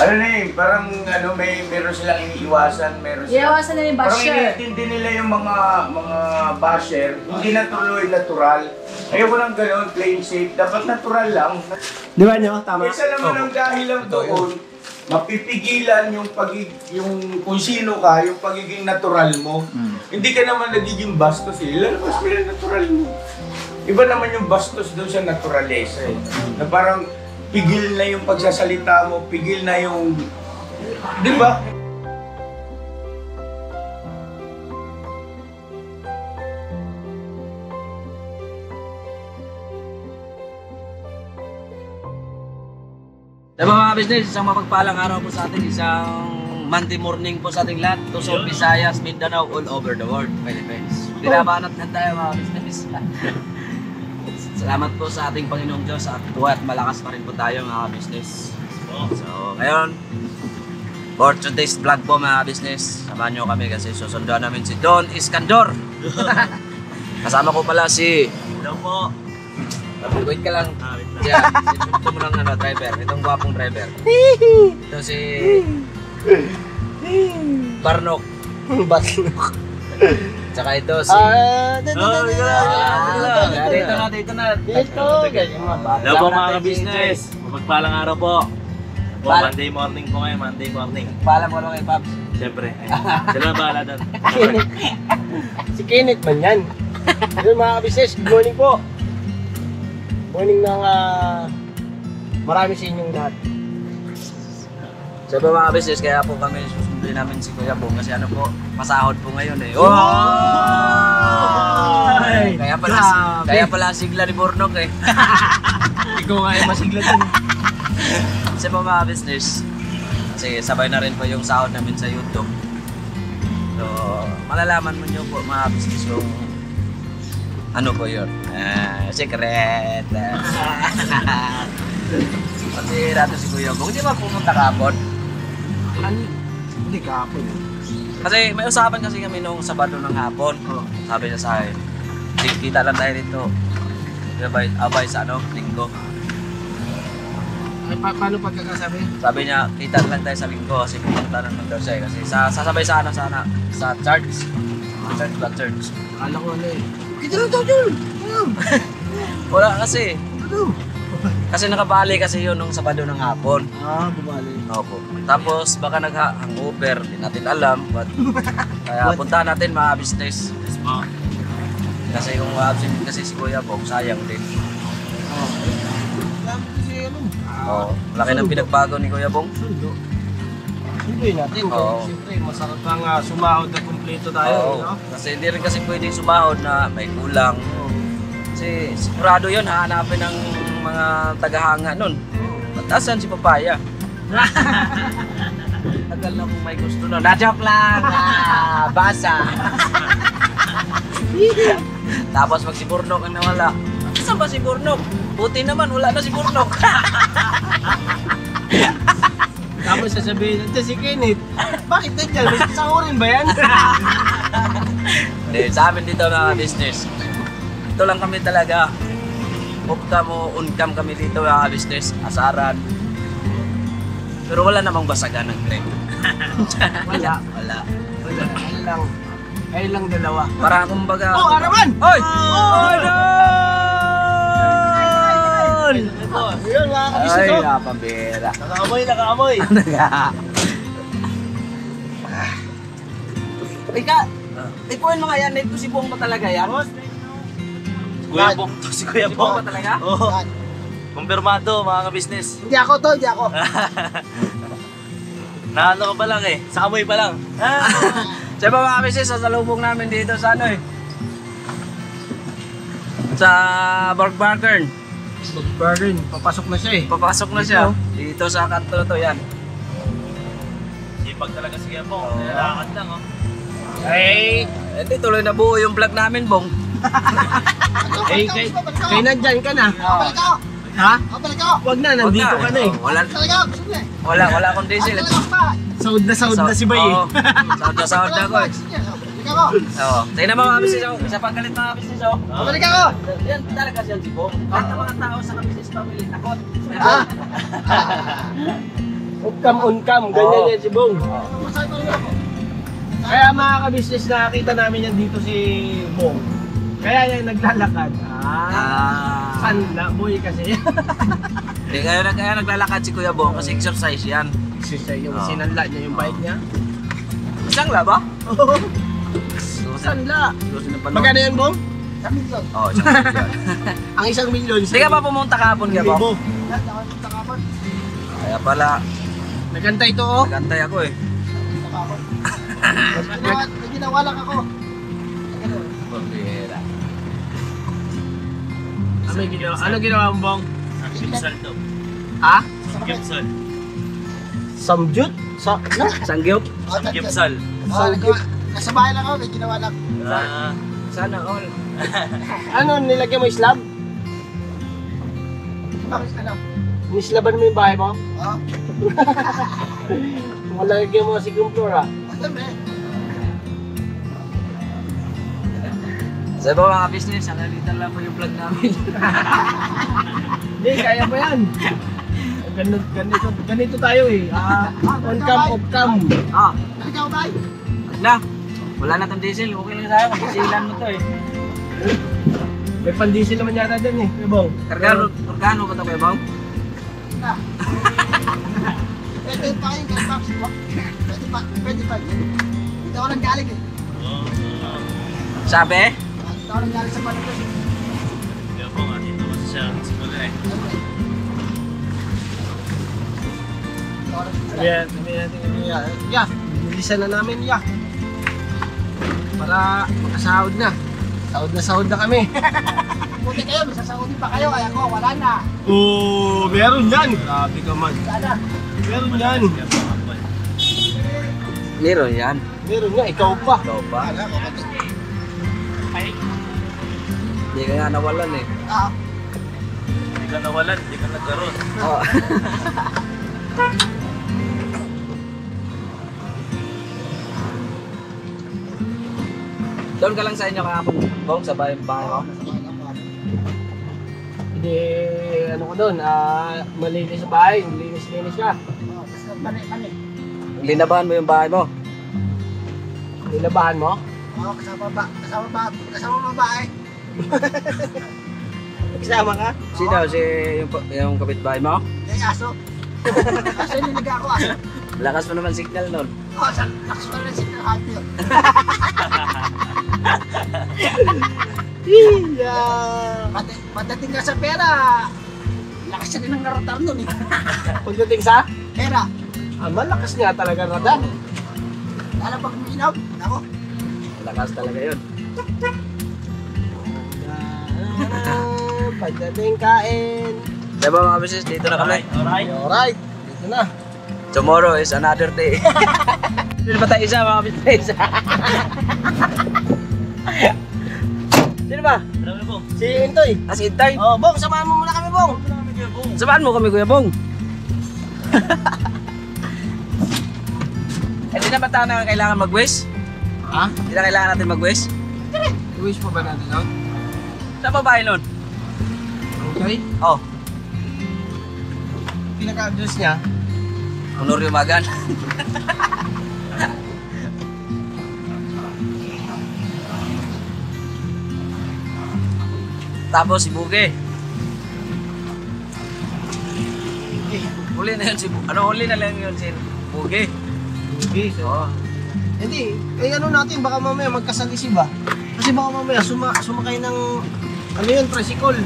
Ano na eh, parang meron silang iniiwasan, Iiwasan na yung basher. Parang iniintindi nila yung mga basher, hindi na tuloy natural. Ayoko lang gano'n, plain safe, dapat natural lang. Di ba nyo? Tama? Isa naman ang dahil lang doon, mapipigilan yung kung sino ka, yung pagiging natural mo. Hindi ka naman nagiging bastos eh, lalabas mo yung natural mo. Iba naman yung bastos doon sa naturalesa eh. Na parang pigil na yung pagsasalita mo, pigil na yung... Di ba? Diba mga business, isang mapagpalang araw po sa atin, isang Monday morning po sa ating lahat, Luzon, Visayas, Mindanao, all over the world, Philippines. Binabanat na tayo mga business. Salamat po sa ating Panginoong Diyos at buhat malakas pa rin po tayo mga business. So ngayon, for today's vlog po mga business, samahan nyo kami kasi susunduan namin si Don Iskandor. Kasama ko pala si... Hello po. Wait ka lang. Yeah, ito mo lang driver. Itong gwapong driver. Ito si... Barnok. Barnok. Tsaka ito si... Dito na. Hello po mga ka-business. Mapagpalang araw po. Monday morning po ngayon, Monday morning. Paalam ko lang kay Pops. Siyempre. Sila na bahala doon. Si Kenneth man yan. Yun mga ka-business, good morning po. Morning ng marami sa inyong lahat. So mga business, kaya po kami susundin namin si Kuya Bong kasi ano po, pasahod po ngayon eh. Kaya pala sigla ni Bornok eh. Ikaw nga ay masigla dun. Kasi po mga business, kasi sabay na rin po yung sahod namin sa YouTube. So malalaman mo nyo po mga business yung ano po yun? Secret. Kasi nato si Kuya Bong, hindi ba pumunta kahapon? Hindi kahapon. Kasi may usapan kasi kami nung Sabado ng hapon. Sabi niya sa akin, kita lang tayo dito. Abay sa Linggo. Ay, paano pagkakasabi? Sabi niya, kita lang tayo sa Linggo kasi pumunta naman daw siya. Kasi sasabay sa church. Church. Akala ko ano eh. Kita lang tayo dyan! Wala kasi. Kasi nakabali kasi yun nung Sabado ng hapon. Bumali. Opo. Tapos baka nag-hangover, hindi natin alam. Kaya punta natin mga business. Kasi kung absent kasi si Kuya Bong, sayang din. Laki ng pinagbago ni Kuya Bong. Sunduin natin. Oo. Siyempre, masarap lang sumahod na kumpleto tayo. No? Kasi hindi rin kasi pwedeng sumahod na may kulang. Kasi sigurado yun, hahanapin ng mga tagahanga nun. Asan si Papaya? Tagal na kung may gusto nun. Na-joke lang! Basa! Tapos pag si Burnok ang nawala, saan ba si Burnok? Buti naman, wala na si Burnok. Tapos sasabihin natin si Kenneth, bakit nandiyan? May sahurin ba yan? Hindi, sa amin dito mga business. Ito lang kami talaga. Uncam kami dito mga business. Asaran. Pero wala namang basagan ng grade. Wala. Ay lang dalawa. Para kumbaga... Oh, Araman! Hoy! Ayun, mga kabisnes. Ay, napambira. Nakaamoy. Ika, ikuin mo nga yan. Ito si Bong ba talaga yan? Kuya Bong to, si Kuya Si Bong ba Bong. talaga? Oo. Kumpirmado mga ka-business. Hindi ako. Naano ka pa lang eh, sa amoy pa lang. Sa iba mga business, sasalubong namin dito sa ano eh. Sa Borgbarkern. Burger, papasok na siya eh. Papasok na siya. Dito sa kanto to yan. Sipag talaga si Kuya Bong, nilakad lang oh. Ay, hindi tuloy na buo yung vlog namin, Bong. Eh, kay nandyan ka na. Ha? Wag na, nandito ka na eh. Wala akong diesel. Saud na si Bay eh. Saud na ako eh. Oo. Tayo na mga business ako. Isa pang galit mga business ako. Balik ako! Yan talaga siya si Bong. Kahit ang mga tao sa business family, takot. On cam, ganyan yan si Bong. Kaya mga ka-business, nakakita namin yan dito si Bong. Kaya yan naglalakad. Sanla boy kasi. Hindi, kaya naglalakad si Kuya Bong kasi exercise yan. Exercise yung sinanla niya yung bike niya. Isang la ba? Oo. Sanla. Magkano yan, Bong? Oo, isang milyon. Ang 1 milyon. Hindi ka pa pumunta kahapon ka, Bong? Kaya pala, Nagantay ito, oh. nagantay ako eh. Ginawa lang ako. Pambihira. Ano ginawa mo, Bong? Gipsal to. Ha? Gipsal. Samjut? Sangyup? Gipsal. Nasa bahay lang ako, may ginawa lang. Sana all. Ano, nilagyan mo slab? Bakit ano? Nislaban mo yung bahay mo? Oo. Malagyan mo si floor, ah. Siyempre. Sa iba mga business, nakalitan lang po yung vlog namin. Hindi, kaya mo yan. Ganito tayo eh. On cam, off cam. Ikaw ba? Wag na. Wala na tong diesel. Okay lang sa'yo. Dieselan mo to eh. May pandisel naman yata dyan eh. Bong. Organo ba ito Kuya Bong? Pwede pa kayo, kahit box. Pwede pa. Dito ako nang galing eh. Sabi? Dito ako nang galing sa Panagas. Kaya po nga, dito kasi siya simula eh. Sabi natin, yeah, bilisan na namin, yeah. Para makasahod na. Sahod na kami. Buti kayo, may sasahutin pa kayo, kaya ko, wala na. Oo, meron yan. Grabe ka man. Sana. Meron yan. Meron yan. Meron nga, ikaw pa. Ikaw pa. Wala, kapatid. Hindi ka nga nawalan eh. Hindi ka nawalan, hindi ka nagkaroon. Oo. Doon ka lang sa inyo kahapon, Bong, sa bahay mo. Hindi, ano ko doon, malinis sa bahay, linis ka. Basta mani. Linabahan mo yung bahay mo. Nilabahan mo? Oo, kasama babae. Nagsama ka? Sino? Yung kapitbahay mo? Yung aso. Aso yung niliga ako, aso. Lakas mo naman signal nun. Oo, lakas pa rin siya kahit yun. Pagdating nga sa pera, lakas siya din ng naratar nun eh. Pagdating sa? Pera. Malakas nga talaga radar. Lalo pag uminom, ako. Lakas talaga yun. Pagdating kain. Diba mga business, dito na kami. Alright, dito na. Tomorrow is another day. Sino ba tayo isa mga business? Sino ba? Marami po. Si Intoy. Si Intay. Oh, Bong, samahan mo muna kami, Bong. Samahan mo kami, Kuya Bong. Hindi na ba tayo na kailangan mag-wish? Ha? Hindi na kailangan natin mag-wish? I-wish mo ba natin yun? Saan ba bahay nun? Okay. Oh, Pinaka-address niya. Honorio Magan. Tapos si Buge. Huli na yun si Buge. Ano huli na lang yun si Buge? Okay, so. Hindi, ano natin, baka mamaya magkasalisib ba? Kasi baka mamaya sumakay ng, ano yun, tricycle.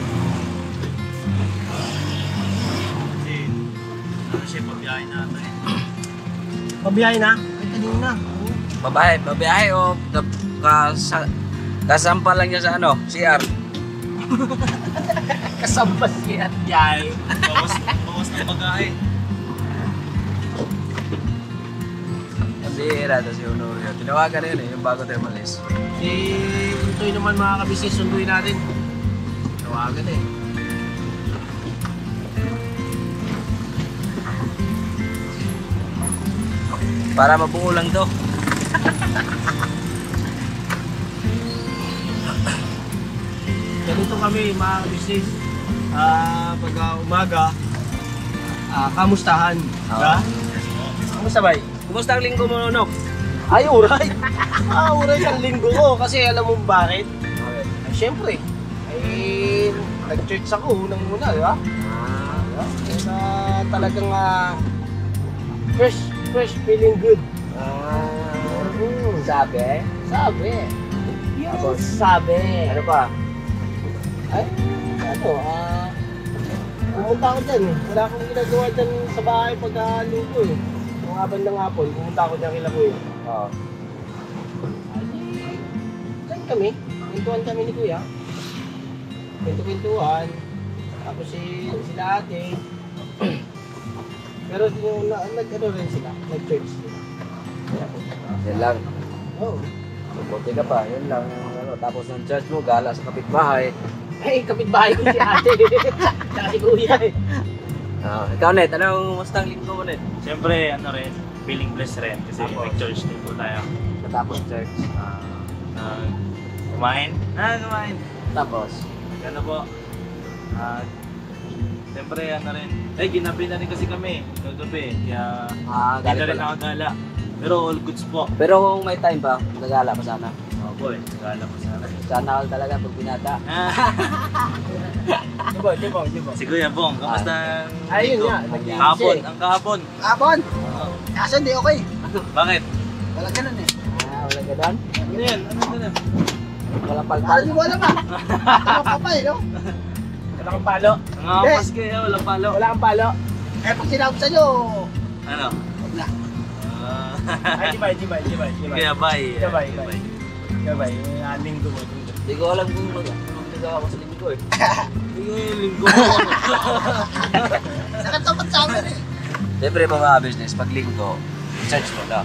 Kasi, ano siya, pabiyahin natin eh. Pabiyahe na? Ay, kanina. Babae o kasampa lang niya sa ano, CR. Kasamba siya. Yay. Bawas ng bagahe. Bira to si Honorio. Tinawagan na yun eh, yung bago tayo malis. Si Intoy naman mga kabisnes, sunduin natin. Tawagan eh. Para mabuo lang to. Ganito kami mga kabisnes. Pag umaga, kamustahan. Oo. Diba? Kumusta bay? Kumusta ang linggo mo, Nonok? Ay, uray! Uray ang linggo ko kasi alam mo bakit? Ay, syempre. Ay, nag-church ako unang-una, di ba? Kaya talagang fresh feeling good. Sabi? Yes, sabi. Ano pa? Ay, pumunta ako dyan. Wala akong ginagawa dyan sa bahay pagka-linggo eh. Mga bandang hapon, pumunta ako dyan kila Kuya. Oo. Diyan kami, kwentuhan kami ni Kuya. Kwentuhan. Tapos sila ate. Pero yung nag-ano rin sila, nag-church sila. Yan lang. Oo. Buti ka pa, yun lang. Ano, tapos ng church mo, gala sa kapitbahay. Ay, kapitbahay ko si ate. Tsaka si Kuya eh. Ikaw, Net, anong musta ang linggo mo, Net? Siyempre, ano rin, feeling blessed rin kasi Ako. nag-church din po tayo. Natapos church. Kumain? Kumain. Tapos? Ano po? Siyempre, ano rin. Ginabi na rin kasi kami. Gabi. Kaya, hindi Galit na rin pala. nakagala. Pero all goods po. Pero kung may time pa, nagala pa sana. Opo nagala po sana. Sana all talaga pag binata. Jibong. Si Kuya Bong, kamusta ang Ayun linggo? nga, Kahapon, ang kahapon. Kapon. Kaso hindi okay. Bakit? Wala ganun eh. Wala ganun. Ano yan? Ano yan? Wala Parang palpal. hindi mo alam ah. Ano ka pa eh, no? Wala kang palo. Nangangapas kayo, walang palo. Wala kang palo. Eh, pag sinabi sa'yo, Ano? huwag na. Ay, jibay. Kaya bye. Jibay. Jibay, yung linggo mo. Hindi ko alam kung nagawa ko sa linggo eh. Linggo. Nakatapat sa amin eh. Siyempre mga business, pag linggo, church mo na.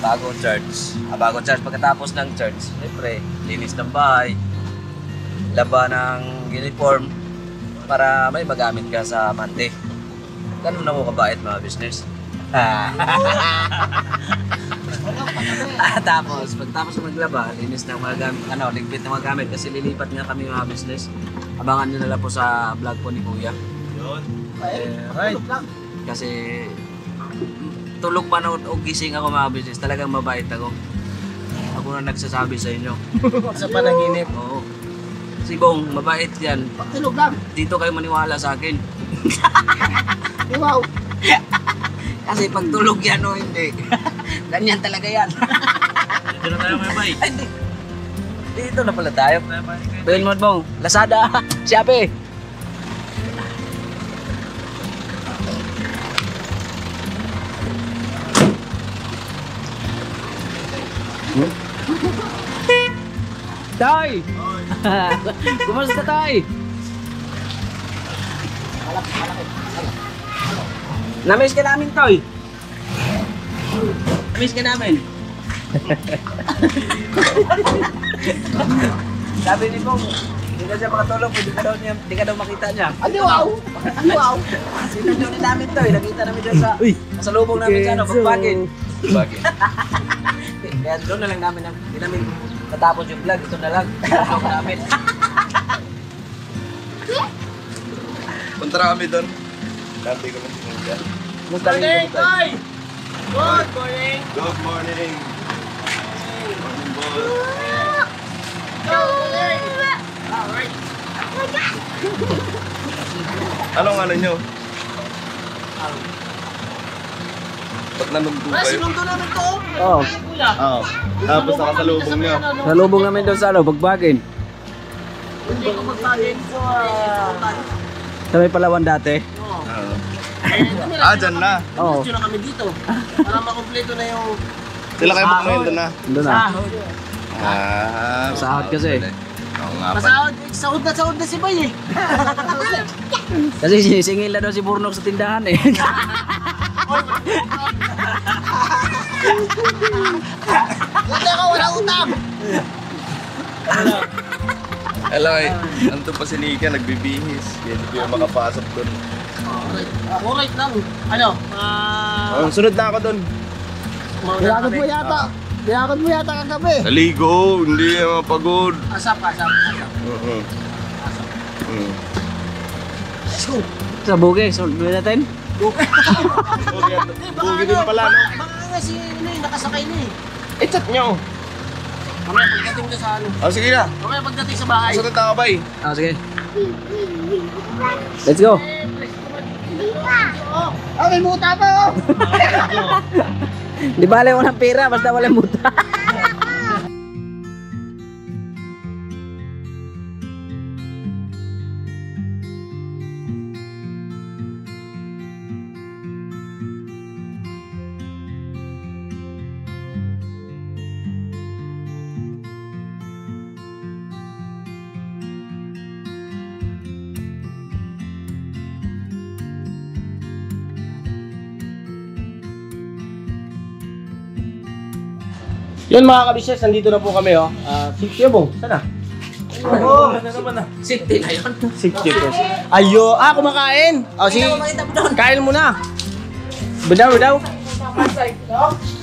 Bagong church. Bagong church. Pagkatapos ng church, siyempre, linis ng bahay, laba ng uniform para may magamit ka sa Monday. Ganun na mo kabait mga business. Tapos, pagtapos maglaba, linis ng mga gamit, ligpit ng mga gamit kasi lilipat nga kami mga business. Abangan nyo na lang po sa vlog po ni Kuya. Yun. Right. Kasi tulog pa na o gising ako mga business, talagang mabait ako. Ako na nagsasabi sa inyo. Sa panaginip. Oo. Si Bong, mabait yan. Tulog lang. Dito kayo maniwala sa akin. Wow. Kasi pag tulog yan o hindi, ganyan talaga yan. Dito na tayo may bye. Ay, hindi. Dito na pala tayo. Bye. Bayan mo Bong, Lazada, Shopee. Tay! Kumusta tay? Na-miss ka namin, Toy. Na-miss ka namin. Sabi ni Bong, hindi na siya makatulog, hindi ka daw makita niya. Ano wow? Ano wow? Sinadyo din namin, Toy. Nakita namin dyan sa salubong namin sa pagpagin. Pagpagin. Kaya doon na lang namin, hindi namin natapos yung vlog, ito na lang. Vlog namin. Punta na kami doon. Dati kami sinundan. Good morning, Toy! Good morning! Good morning! Morning, boss. Anong ano nyo? Ba't nanumdo kayo? Sinundo namin to. Oo. Oo. Tapos nakasalubong nyo. Salubong namin doon sa pagpagin. Hindi ko magpagin ko. Sa may Palawan dati. Dyan na. Oo. Diretso na kami dito. Para makompleto na yung Sila kayo pa ngayon doon na. Doon na. Sahod kasi. Oo nga pa. sahod na si Bay eh. Kasi sinisingil na daw si Burnok sa tindahan eh. Hindi ako wala utang. Hello eh. Anto pa si Nika, nagbibihis. Kaya hindi ko makapasok doon. Alright lang. Ano? Sunod na ako doon. Binakot mo yata. Binakot mo yata kagabi. Naligo, hindi mapagod. Asap. Let's Let's go. Sa bugi, solve natin. Bugi din pala, no? Baka nga si nakasakay na eh. Chat nyo. Mamaya pagdating ko sa ano. Oh, sige na. Mamaya pagdating sa bahay. Sunod na ka ba eh? Sige. Let's go. Oh, may muta pa oh. Di bale walang pera, basta walang muta. Yun mga kabisnes, nandito na po kami oh. Si Tiyabong, sana? Safety na yun. 60 pesos. Ayo, kumakain. Oh, si kain mo na. Bedaw.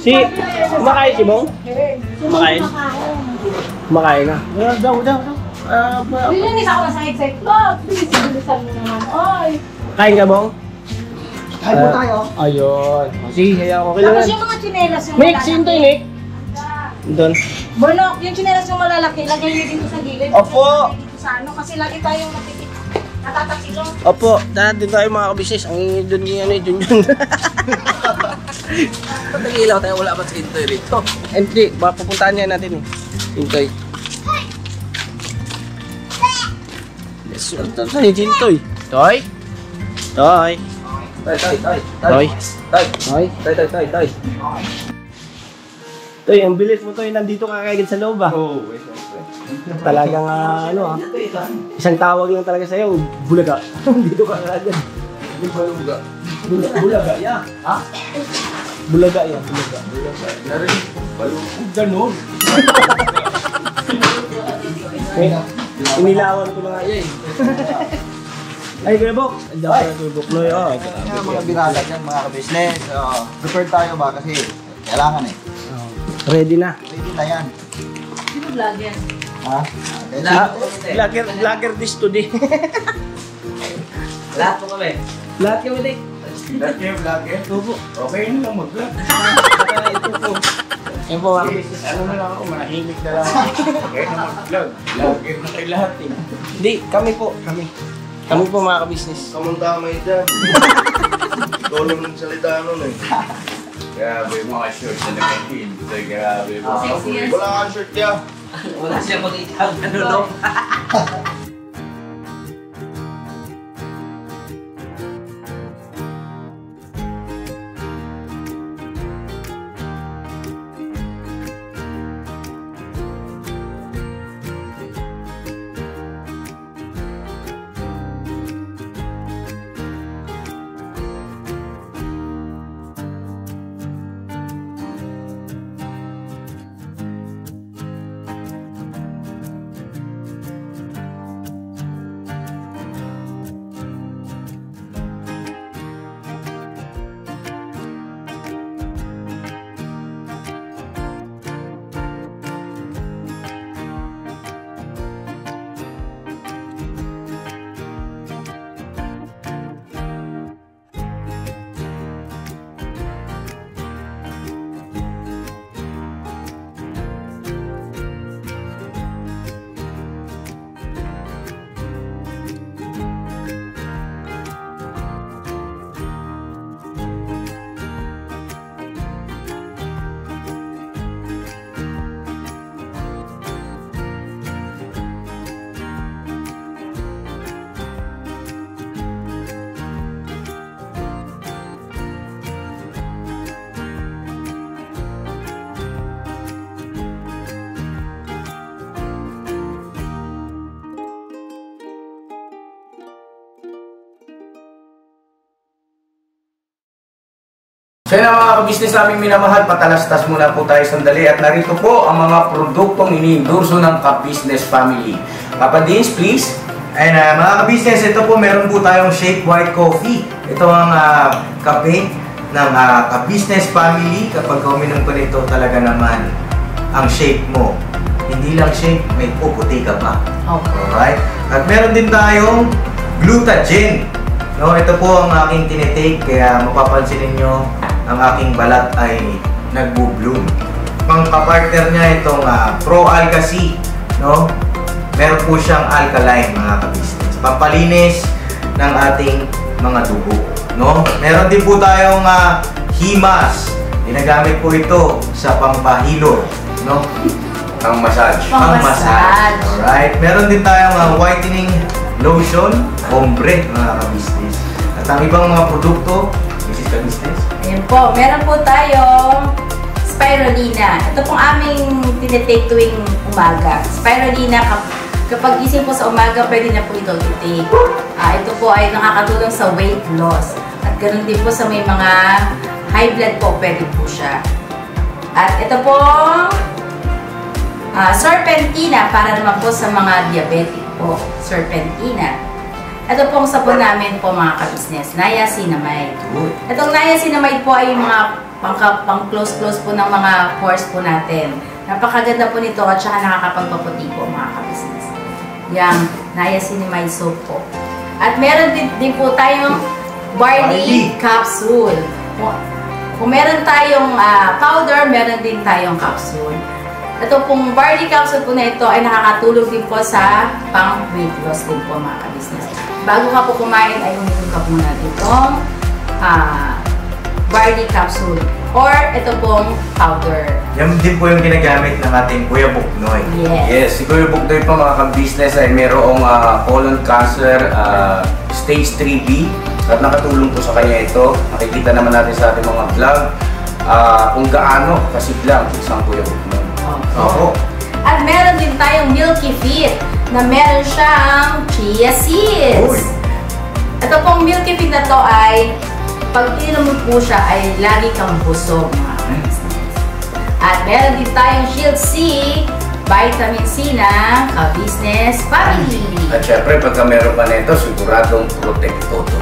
Si kumakain si Bong? Kumakain. Kumakain na. Daw. Bilinis ako sa exit vlog. Bilisan mo naman. Oy. Kain ka, Bong? Kain po tayo. Ayun. Oh, sige, kaya okay lang. Tapos yan. yung mga tsinelas yung Nick, sinto yun, Nick. Doon. Bonok, yung tsinelas yung malalaki, lagay niyo dito sa gilid. Opo. Dito sa ano, kasi lagi tayong natatakilo. Opo, dahil tayo mga kabisnes. Ang doon yung ano, yun. Ba't nag-ilaw tayo? Wala ba si Intoy rito? Hindi, pupuntahan niya natin eh. Hintoy. Yes, ito sa Hintoy. Toy? Toy. Toy. Toy, ang bilis mo Toy, nandito ka kagad sa loob ah. Oo, Talagang isang tawag lang talaga sa'yo, bulaga. Dito ka kagad. Bulaga, yeah. Ha? Bulaga yan, bulaga. Ganun. Inilawan ko na nga yan. Ay, Kuya Bok. Andiyan pa na Kuya Bok. Noy, Yung mga birada dyan, mga ka-business. Prepared tayo ba kasi kailangan eh. ready na. Ready na yan. Sino vlog yan? Ha? Vlogger this today. Lahat po kami. Lahat kami, Dick. Lahat kayo vlogger? Opo. Okay na lang mag-vlog. Yan po, mga business. Ano na lang ako, manahimik na lang ako. Okay na mag-vlog. Vlogger na kayo lahat eh. Hindi, kami po. Kami po mga ka-business. Kamang-tamay dyan. Ikaw lang nagsalita nun eh. Grabe yung mga shorts na nakahin. Grabe yung mga Sexy yan. Wala kang shirt niya. Wala siya makita ang ano, no? So yun mga ka-business naming minamahal, patalastas muna po tayo sandali at narito po ang mga produktong ini-endorso ng ka-business family. Papa Dins, please. And mga ka-business, ito po meron po tayong Shake White Coffee. Ito ang kape ng ka-business family. Kapag uminom ko nito talaga naman ang shake mo. Hindi lang shake, may puputi ka pa. Okay. Alright? At meron din tayong Glutagen. No, ito po ang aking tinitake, kaya mapapansin ninyo ang aking balat ay nagbo-bloom. Ang kapartner niya itong Pro Alga C, no? Meron po siyang alkaline, mga ka-business. Pampalinis ng ating mga dugo, no? Meron din po tayong Himas. Ginagamit po ito sa pampahilo, no? Pang-massage. Pang-massage. Alright. Meron din tayong whitening lotion, ombre, mga ka-business. At ang ibang mga produkto, Mrs. Ka-business. Ayan po, meron po tayong spirulina. Ito pong aming tinitake tuwing umaga. Spirulina, kapag gising po sa umaga, pwede na po ito i-take. Ito po ay nakakatulong sa weight loss. At ganoon din po sa may mga high blood po, pwede po siya. At ito pong serpentina, para naman po sa mga diabetic po. Serpentina. Ito pong sabon namin po, mga ka-business, niacinamide. Itong niacinamide po ay yung mga pang-close-close po ng mga pores po natin. Napakaganda po nito at saka nakakapagpaputi po, mga ka-business. Yung niacinamide soap po. At meron din po tayong barley capsule. Kung meron tayong powder, meron din tayong capsule. Ito pong barley capsule po na ito ay nakakatulong din po sa pang-weight loss din po, mga ka-business. Bago ka po kumain ay uminom ka muna itong barley capsule or ito pong powder. Yan din po yung ginagamit ng ating Kuya Buknoy. Yes, si Kuya Buknoy po, mga ka-business, ay mayroong colon cancer stage 3B at nakatulong po sa kanya ito. Nakikita naman natin sa ating mga vlog kung gaano kasiglang isang Kuya Buknoy. Opo. At meron din tayong Milky Fit na meron siyang chia seeds. Uy. Ito pong Milky Fit na to ay pag ininom mo po siya ay lagi kang busog, mga ka-business. At meron din tayong Shield C, vitamin C na ka-business family. At syempre, pagka meron pa nito, siguradong protekto to.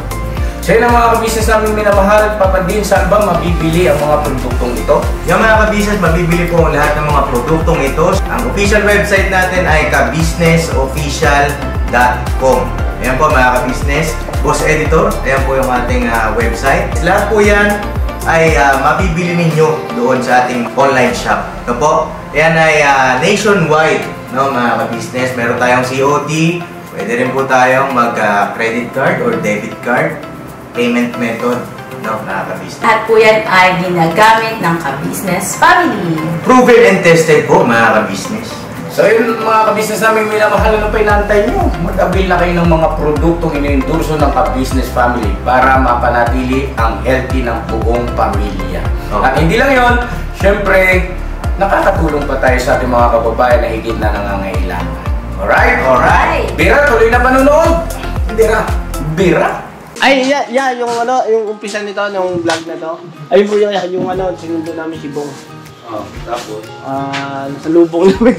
So yun ang mga ka-business namin minamahal. Papadin, saan ba mabibili ang mga produktong ito? Yung mga ka-business, mabibili po ang lahat ng mga produktong ito. Ang official website natin ay kabusinessofficial.com. Ayan po, mga ka-business. Boss Editor, ayan po yung ating website. Lahat po yan ay mabibili ninyo doon sa ating online shop. Ito po, yan ay nationwide, no, mga ka-business. Meron tayong COD, pwede rin po tayong mag-credit card or debit card payment method, no, mga ka-business. At po yan ay ginagamit ng ka-business family. Proven and tested po, mga ka-business. So yun, mga ka-business namin minamahal, ano pa inantay nyo? Mag-avail na kayo ng mga produktong iniendorso ng ka-business family para mapanatili ang healthy ng buong pamilya. Okay. At hindi lang yun, syempre, nakakatulong pa tayo sa ating mga kababayan na higit na nangangailangan. Alright? Alright. Bira, tuloy na panunood! Bira! Bira! Ay, yung yung umpisa nito, yung vlog na to. Ayun po yung sinundo namin si Bong. Tapos? Nasa lubong namin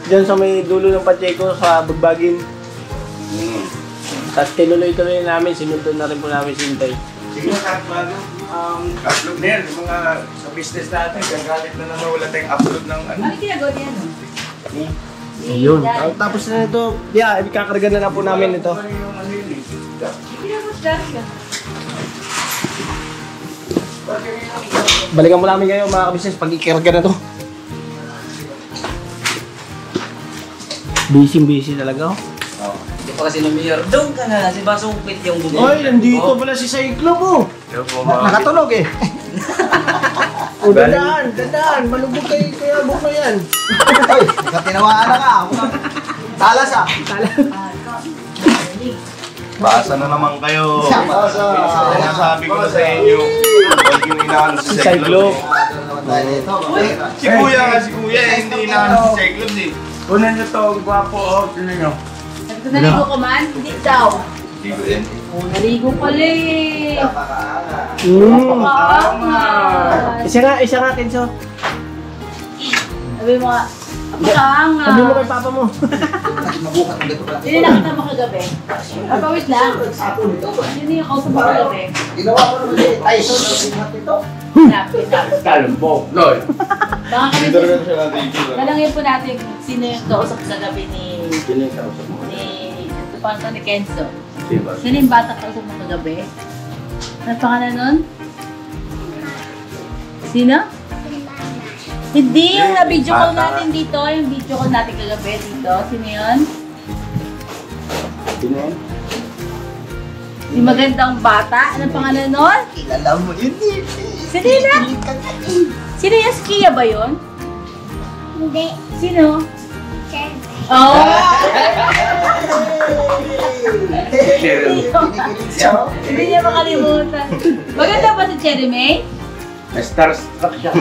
dyan sa may dulo ng Pacheco sa Bagbagin. Tapos tinuloy-tuloy namin, sinundo na rin po namin si Intay. Siguro kahit bago, upload na yan, yung mga sa business natin, gagalit na naman wala tayong upload ng ano. Ano ginagawa niya, no? Ayun. Tapos na ito, ikakarga na po namin ito. Balikan mo namin kayo, mga ka-business, pag ikarga na to. Busy talaga, oh. Hindi pa kasi lumiyor. Doon ka na, si Basungpit yung bumili. Oy, nandito pala si Cyclop, oh. Nakatulog, eh. O, dadaan. Malubog kayo, kaya buk na yan. Ay, tinawaan na ka. Talas ah. Basa na naman kayo. Sabi ko na sa inyo, huwag yung inaano si Cyclop. Si Kuya nga, hindi inaano si Cyclops eh. Kunan nyo to, ang gwapo, oh, tinan nyo. Naligo ko man? Hindi daw. Hindi ko din. Naligo pala eh. Isa nga, Kenzo. Sabi mo, apakaanga. Sabi mo kay papa mo. Yun yung nakita mo kagabi. Wait lang. Yun yung kausap mo kagabi. Ginawa ko naman eh. Ay, ito. Kalbo. Lol. Baka kami nalangin po natin sino yung kausap kagabi ni... Sino yung kausap mo? Ni Kenzo. Diba? Sino yung bata ka usap mo kagabi? Ano pangalan nun? Sino? Hindi, yung na-video call natin dito. Yung video call natin kagabi dito. Sino yun? Sino yun? Yung magandang bata. Ano pangalan nun? Kilala mo yun eh. Sino yun? Sino yung Skia ba yun? Hindi. Sino? Siyempre. Oh! Hindi niya makalimutan. Maganda ba si Cherry May? Na-starstruck siya.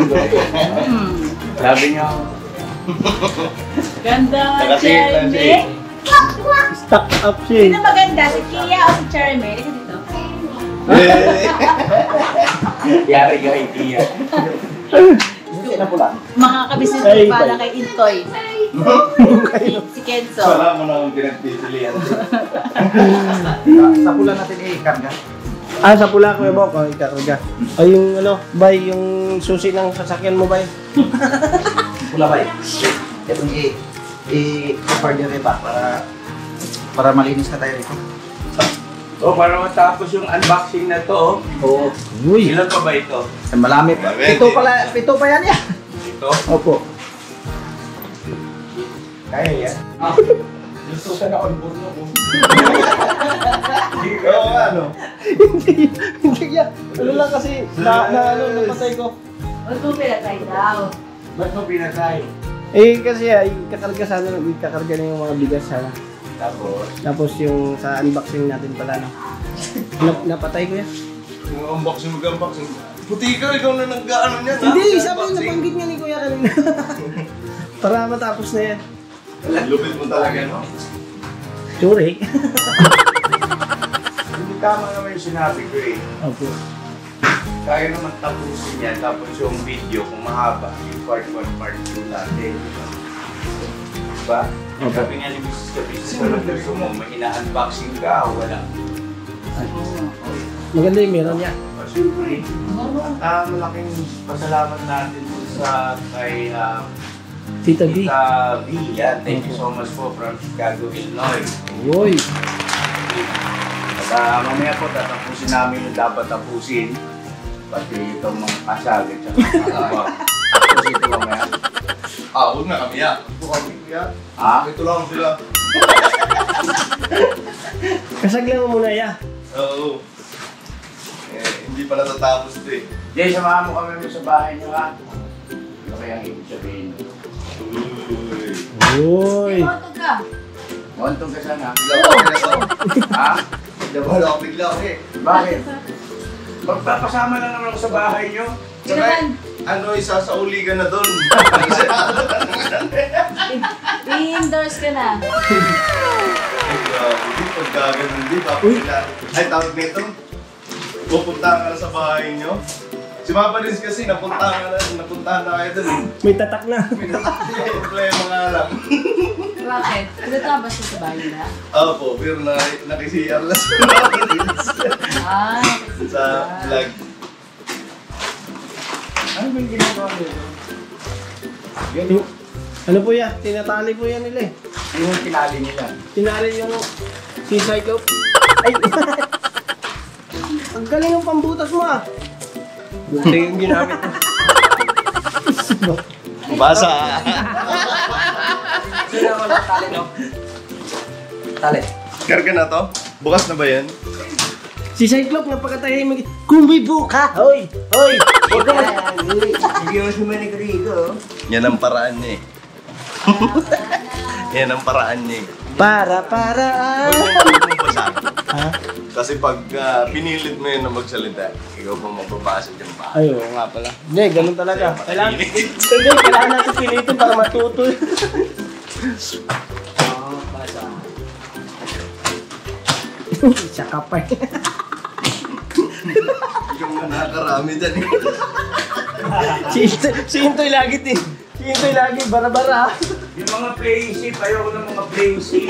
Sabi niya, Ganda nga Nakasingit Cherry lang siya May. Stuck up siya eh. Sino maganda? Si Kia o si Cherry May? Ika dito. yari ka idea. Mga kabisnes Ay, ko pala bye. kay Intoy. Si Kenzo. Wala mo na akong pinagpipilian. Sa pula natin i-karga. Ah, sa pula ko yung bako, ikarga. Ay, yung ano, bay, yung susi ng sasakyan mo, bay. Pula ba itong i-cover nyo rin ba para malinis na tayo rito. So, para matapos yung unboxing na to, Oo. Uy, ilan pa ba ito? Malami pa. Pito pa yan yan. Ito? opo. Kaya yan. Gusto ka na on board mo. Ikaw ano? Hindi yan. Ano lang kasi, napatay ko. Huwag mo pinatay daw. Ba't mo pinatay? Eh, kasi ay, kakarga sana, kakarga na yung mga bigas sana. Tapos, yung sa unboxing natin pala, no? Napatay ko yan. yung unboxing mag-unboxing. Puti ka, ikaw na nag-ano niyan. Hindi, sabi nabanggit nga ni Kuya kanina. Para matapos na yan. Lupit mo talaga, no? Tsuri. Hindi tama naman yung sinabi ko eh. Opo. Kaya naman tapusin yan, tapos yung video kung mahaba, yung part 1, part 2 natin. Diba? Okay. Sabi nga ni Mrs. Kabisa, kung gusto mo, may ina-unboxing ka o wala. Maganda yung meron niya. Siyempre, malaking pasalamat natin po sa kay Tita B. Tita B. Yan, thank you so much po from Chicago, Illinois. Uy. At mamaya po, tatapusin namin yung dapat tapusin. Pati itong mga kasagit at mga ba. Tapos ito mamaya. Huwag na kami ya. Huwag kami ya. Ito lang sila. Kasaglan mo muna, ya. Oo. Hindi pa natatapos ito eh. Jay, samahan mo kami sa bahay niyo ha. Ano kaya ang ibig sabihin? Uy. Tumotog ka. Montong ka sana. Bigla ko na ito. Ha? Wala ako bigla ko eh. Bakit? Magpapasama lang naman ako sa bahay niyo. Kailan? Isasauli ka na doon. I-endorse ka na. Hindi, pagkaganon din. Ay, tawag nito. Pupunta ka na sa bahay niyo. Si Papa Dins kasi napuntahan na kayo doon. May tatak na. Problema nga lang. Bakit? Pinataba siya sa bahay nila? Opo, pero nakisiyar lang sa Papa Dins. Sa vlog. Ano ba yung ginagawa nito? Ano po yan? Tinatali po yan nila eh. Ano yung tinali nila? Tinali yung seaside loop. Ay! Ang galing ng pambutas mo ah. Buti yung ginamit mo. Basa. Sino wala tali, no? Tali. Karga na to? Bukas na ba yan? Si Cyclops, napakatahimik. Kumibo ka! Hoy! Hoy! Huwag ka Seryoso man ako rito. Yan ang paraan niya eh. Yan ang paraan niya eh. Para. Huwag mong basahin. Ha? Kasi pag pinilit mo yun na magsalita, ikaw pa magbabasa dyan pa. Ay, oo nga pala. Hindi, ganun talaga. Kailangan natin pilitin para matuto. Basa. Siya ka pa eh. Ikaw nga nakakarami dyan eh. Si Intoy lagi din. Si Intoy lagi, bara-bara. Yung mga playing shape, ayoko ng mga playing shape.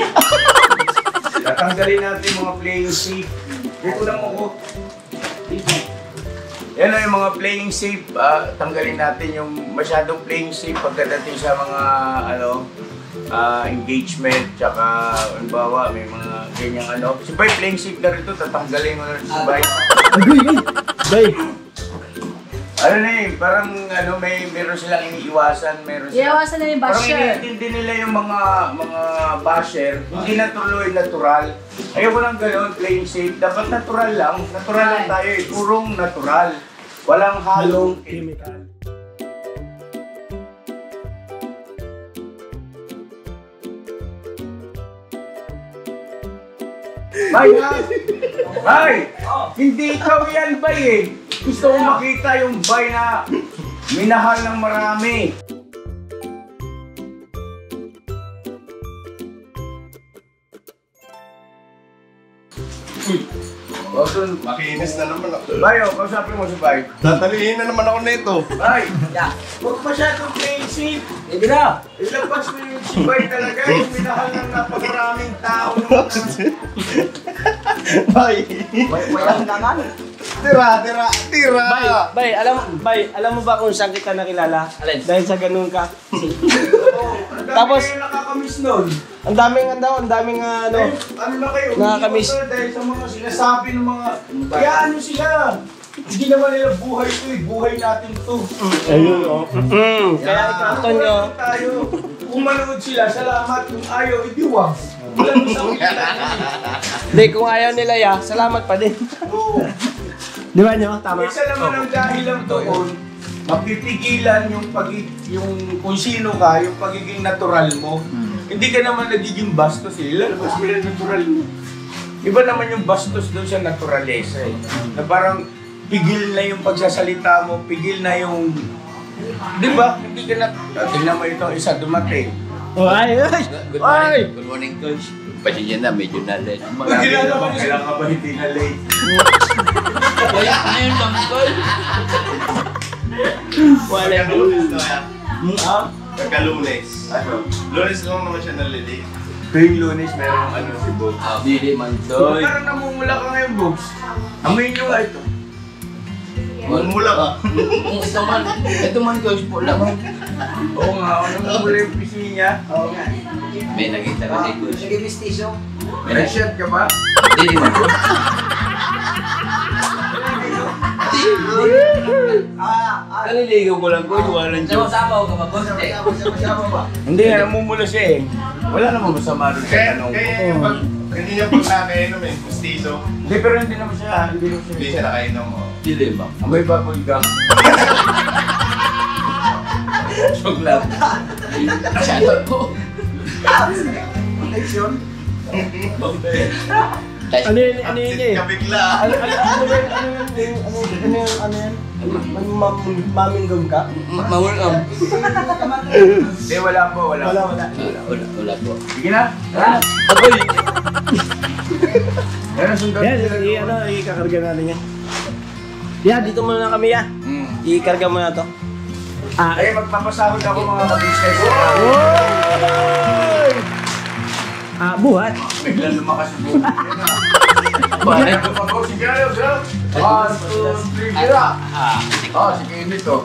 Tatanggalin natin yung mga playing shape. Dito lang ako. Yan na yung mga playing shape. Tanggalin natin yung masyadong playing shape pagkadating sa mga engagement. Tsaka, halimbawa, may mga ganyang ano. Si Bay, playing safe na rito, tatanggalin mo na rin si Bay. Bay! Ano na eh, parang ano, meron silang iniiwasan, meron silang... Iiwasan na yung basher. Parang iniintindi nila yung mga basher, hindi na tuloy natural. Ayoko lang gano'n, playing safe. Dapat natural lang. Natural lang tayo eh, purong natural. Walang halong chemical. Bay, ha? Bay! Hindi ikaw yan, Bay eh. Gusto ko makita yung Bay na minahal ng marami. Makinis na naman ako. Bay, oh, kausapin mo si Bay. Tatalihin na naman ako nito. Bay! Huwag masyadong playing safe. Hindi na. Ilabas mo yung si Bay talaga, yung minahal ng napakaraming tao. Bay! Walang dangan. Tira! Bay, alam mo ba kung saan kita nakilala? Alin? Dahil sa ganun ka. Tapos, nakakamiss nun. Ang daming ano, Ano na kayo? Nakakamiss. Umiiwas na dahil sa mga sinasabi ng mga... Kaya ano sila? Hindi naman nila buhay to eh. Buhay natin to. ayun oh. Kaya ikaw, Antonio. Tayo. Kung manood sila, salamat. Kung ayaw, idiwag. Walang isang Hindi, kung ayaw nila salamat pa din. Oo. Di ba nyo? Tama? Isa naman ang dahilan doon, mapipigilan yung kung sino ka, yung pagiging natural mo. Hindi ka naman nagiging bastos eh. Lalabas mo yung natural mo. Iba naman yung bastos doon sa naturalesa eh. Na parang pigil na yung pagsasalita mo, pigil na yung... Di ba? Hindi ka na... Tingnan mo ito, isa dumating. Oh, ay! Good morning, Coach. Pasensya na, medyo na-late. Kailangan ka ba hindi na late? Ayun lang, Coach. Wala Lunes to ya. Ha? Pagka-Lunes. Ano? Lunes lang naman siya nalilate. Tuwing Lunes, merong ano si Bob. Dili man, So, Coach. parang namumula ka ngayon, Bobs. Amoy nyo nga ito. Mula ka. Ito man, Coach, pula man. Oo nga, namumula yung pisngi niya. Oo nga. May nakita kasi, Coach. Sige, mistiso. May shirt ka ba? Dili man, Coach. Naliligaw ko lang, Coach. Walang joke. Sama-sama ka ba, Coach? Sama-sama ba? Hindi nga, namumula siya eh. Wala namang masama doon sa tanong ko. Kaya yung pag kanina pag nakainom eh, gustiso. Hindi, pero hindi naman siya, hindi naman Hindi siya. siya nakainom mo. Dili ba? Amoy bubble gum. Joke lang. Shoutout po. Connection. Ano yun eh? Ka bigla. Ano yan? Mamingam ka? Mamulong. Hindi, wala po, wala. Wala po. Sige na. Agoy! Yan, sundan. Ikakarga natin yan. Dito muna kami Ikarga mo na to. Eh, magpapasahod ako mga ka-business. Buhat. Biglang lumakas yung buhay. Bakit? Sige, sir. 1, 2, 3, tira. Sige, dito.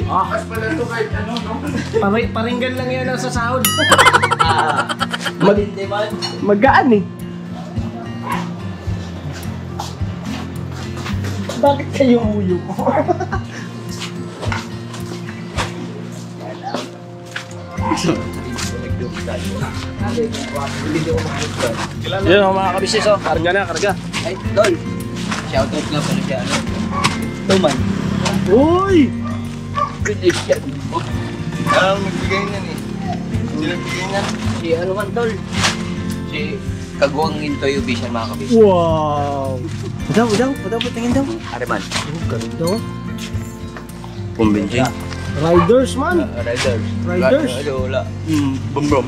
Kas pala ito kahit ano, no? Paringgan lang yan ang sa sahod. Malindi man. Magaan eh. Bakit kayo muyo ko? Yun mga kabisnes karga na, karga. Ay, Dol. Shoutout nga pala siya, ano. Tuman. Uy! Goodness yan. Nagbigay niyan eh. Sila nagbigay niyan. Si ano man, Dol. Si Kagwang Intoy Vision, mga kabis. Wow! Padaw, tingin daw. Areman. Ganda. Kumbinjing. Riders man. Riders. Riders. Wala. Bum-bum.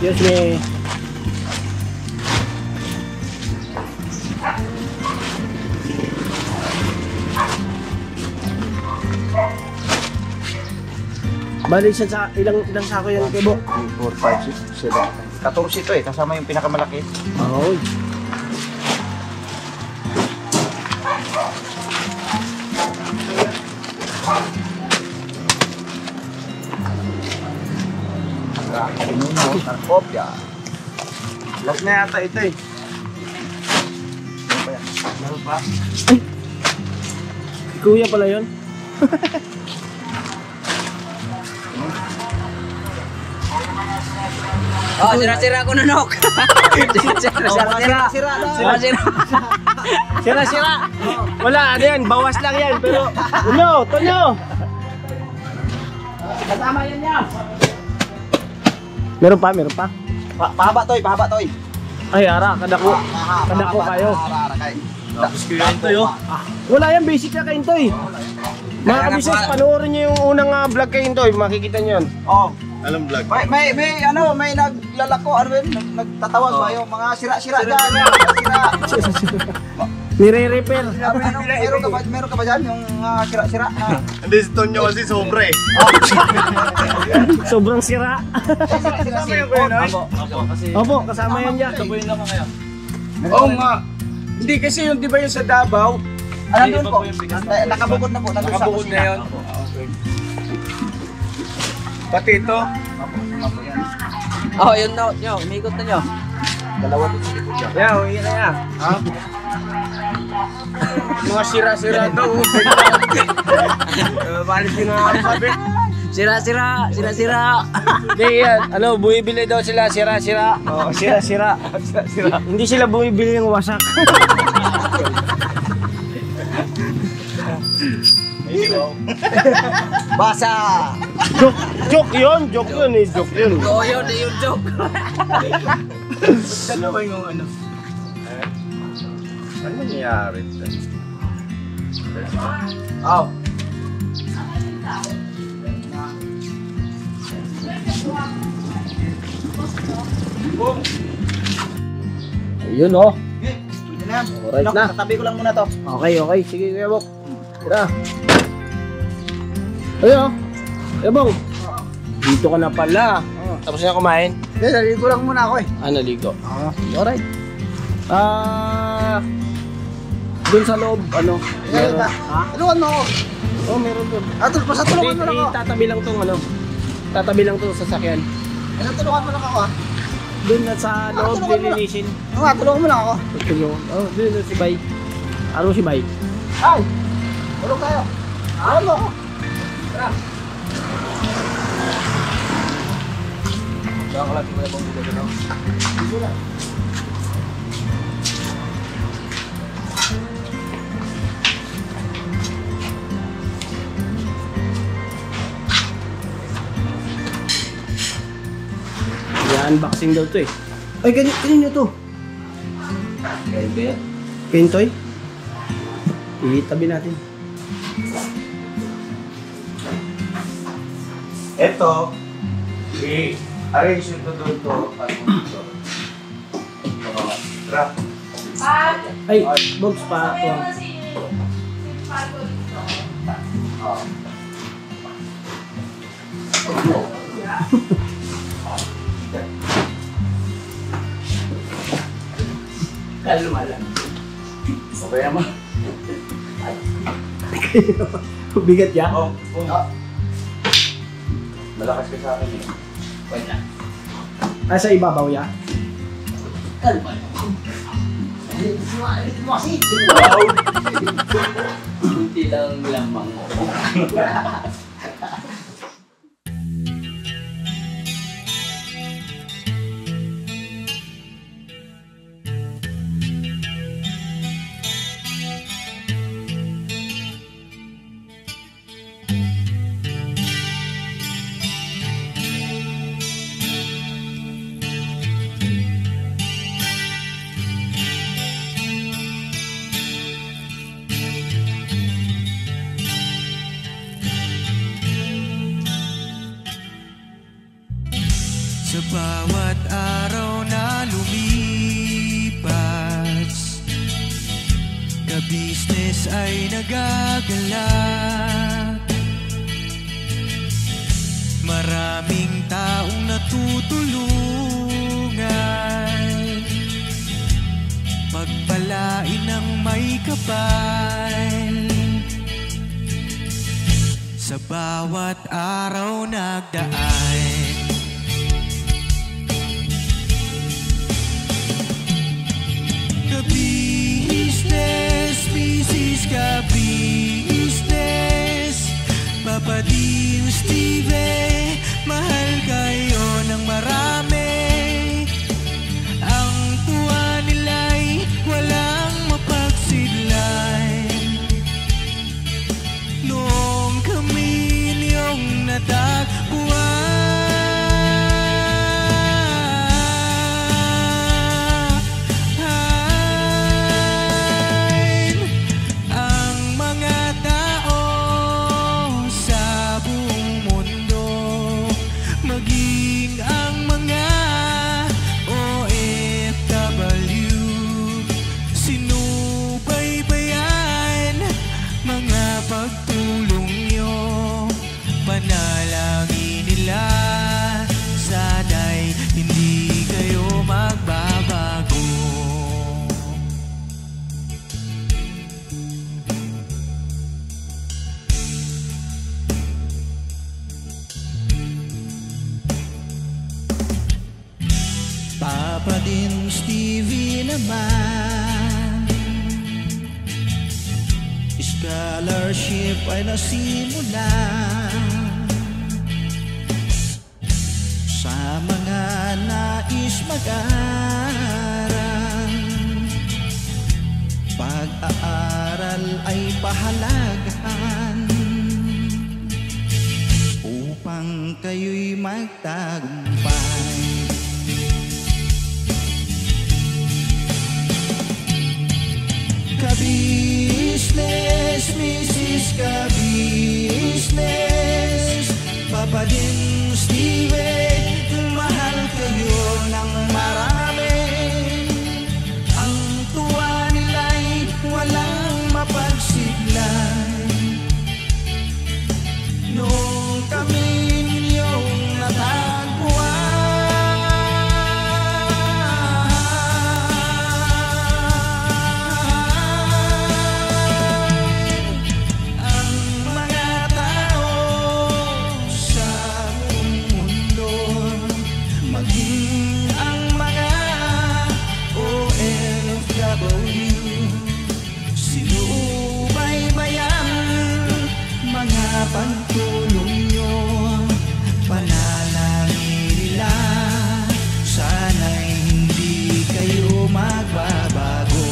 Yes, me. Bali sa ilang sako yan, Kebo? 4, 5, 6, 7. 14 ito eh, kasama yung pinakamalaki. Oo. Pinuno, Tarkopya. Last na yata ito eh. Meron pa? Ay! Si Kuya pala yun. Oh, sira-sira ko nunok. Sira-sira. Wala, ano yan, bawas lang yan. Pero, Tonyo! Kasama yan niya. Meron pa? Pahaba toy. Ay, ara, kadako kayo. Tapos ko yun to yun. Wala yan, basic na kay Intoy. Mga kabisnes, panoorin nyo yung unang vlog kay Intoy, makikita nyo yun. Oh. Alam vlog. May naglalako, nagtatawag ba yung mga sira-sira dyan. Nire-repair. Meron ka ba dyan yung sira-sira? Hindi, si Tonyo kasi sobra eh. Sobrang sira. Kasama yung kuya, no? Opo, kasama yan dyan. Sabuyin lang kayo. Oo nga. Hindi kasi yung di ba yung sa Davao? Doon po. Nakabukod na po. Nakabukod na yun. Okay. Pati ito? Oh, yun na, nyo, umikot na nyo. Dalawa doon sa likod dyan. Yeah, uwi na yan. Ha? Mga sira-sira daw. Balik din na sabi. Sira-sira. Hindi yan, bumibili daw sila, sira-sira. Oo, sira-sira. Hindi sila bumibili ng wasak. Basa! Joke yun eh, joke yun. Oo, yun yung joke. Dalawa yung ano. Ano nangyayari? Oh. Ayun oh. Pwede na yan. Alright na. Tatabi ko lang muna to. Okay. Sige, Kuya Bok. Tira. Ayun oh. Kuya Bok. Dito ka na pala. Tapos na kumain? Hindi, naligo lang muna ako eh. Naligo. Alright. Doon sa loob, meron. Tulungan mo ako. Oh, meron doon. Basta tulungan mo lang ako. Tatabi lang tong sa sasakyan. Tulungan mo lang ako. Doon na sa loob, lilinisin. Oo nga, tulungan mo lang ako. Oh, doon na si Bay. Ano si Bay? Ay! Tulong tayo. Tulungan mo ako. Tara. Diyan ka lang, tingnan mo dito na. Dito lang. Unboxing daw to eh. Ay, kanino to? Kentoy? Itabi natin. Ito, arrange ito doon to. Tara. Ay, box pa ito. Kalma lang. Okay naman. Bigat ya? Oo. Malakas ka sa akin eh. Wait lang. Sa ibabaw ya? Kalma lang. Kunti lang lamang mo. Sa bawat araw na lumipas, ka-business ay nagagalak. Maraming taong natutulungan, pagpalain ng may kapal. Sa bawat araw nagdaan, Iska Business, Papa Dio, Steve, mahal kayo ng marami. Ang tuwa nila'y walang mapagsidlay. Noong kami niyong natagpuan, ang mga tao sa buong mundo, maging ang mga OFW, sinubaybayan mga pagtulong nyo, panalangin nila, sana'y hindi kayo magbabago. Papa din Stevie naman, scholarship ay nasimula sa mga nais mag-aral. Pag-aaral ay pahalagahan upang kayo'y magtagumpay. Ka-business, Mrs. Ka-business, Papa din Steve, mahal kayo ng marami. Ang tuwa nila'y walang mapagsiglay. Noong kami ninyong natagpuan, pagtulong nyo, panalangin nila, sana'y hindi kayo magbabago.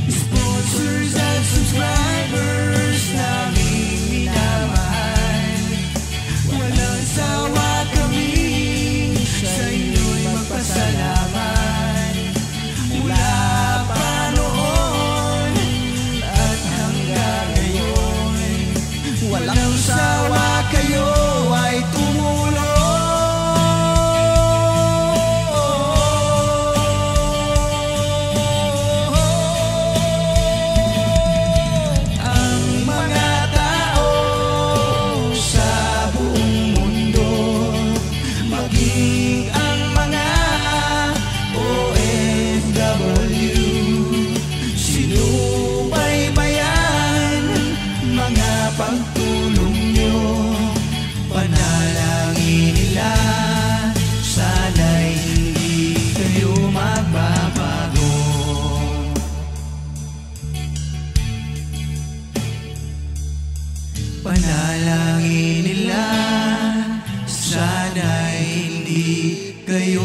Sponsors at subscribers naming minamahal, walang sawa kami sa inyo'y magpasalamat. Mula pa noon at hanggang ngayon, walang sawa kayo ay tumulong. Ang mga tao sa buong mundo, maging ang mga OFW, sinubaybayan mga pagtulong nyo, panalangin nila, sana'y hindi kayo magbabago. Panalangin nila, sana'y hindi kayo